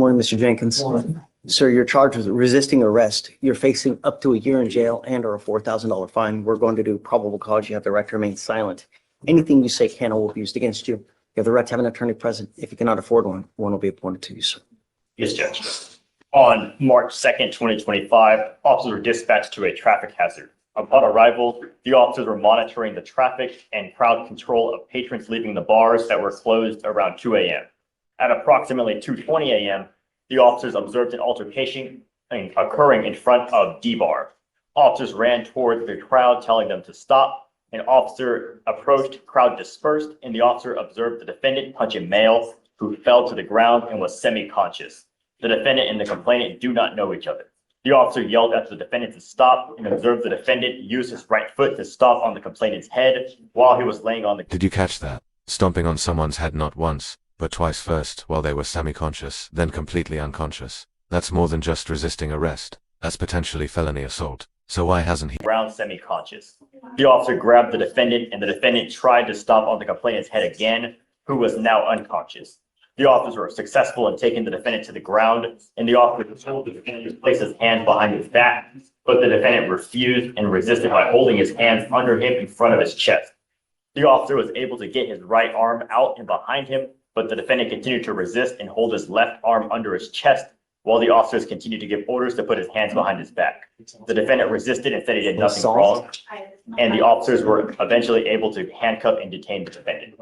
morning, Mr. Jenkins. Sir, you're charged with resisting arrest. You're facing up to a year in jail and or a $4,000 fine. We're going to do probable cause. You have the right to remain silent. Anything you say can or will be used against you. You have the right to have an attorney present. If you cannot afford one, one will be appointed to you, sir. Yes, Judge. On March 2nd, 2025, officers were dispatched to a traffic hazard. Upon arrival, the officers were monitoring the traffic and crowd control of patrons leaving the bars that were closed around 2 a.m. At approximately 2:20 a.m., the officers observed an altercation occurring in front of D Bar. Officers ran toward the crowd, telling them to stop. An officer approached, crowd dispersed, and the officer observed the defendant punch a male who fell to the ground and was semi-conscious. The defendant and the complainant do not know each other. The officer yelled at the defendant to stop and observed the defendant use his right foot to stomp on the complainant's head while he was laying on the— Did you catch that? Stomping on someone's head not once, but twice, first while they were semi-conscious, then completely unconscious. That's more than just resisting arrest. That's potentially felony assault. So why hasn't he— Ground semi-conscious. The officer grabbed the defendant and the defendant tried to stomp on the complainant's head again, who was now unconscious. The officers were successful in taking the defendant to the ground, and the officer told the defendant to place his hands behind his back, but the defendant refused and resisted by holding his hands under him in front of his chest. The officer was able to get his right arm out and behind him, but the defendant continued to resist and hold his left arm under his chest while the officers continued to give orders to put his hands behind his back. The defendant resisted and said he did nothing wrong, and the officers were eventually able to handcuff and detain the defendant.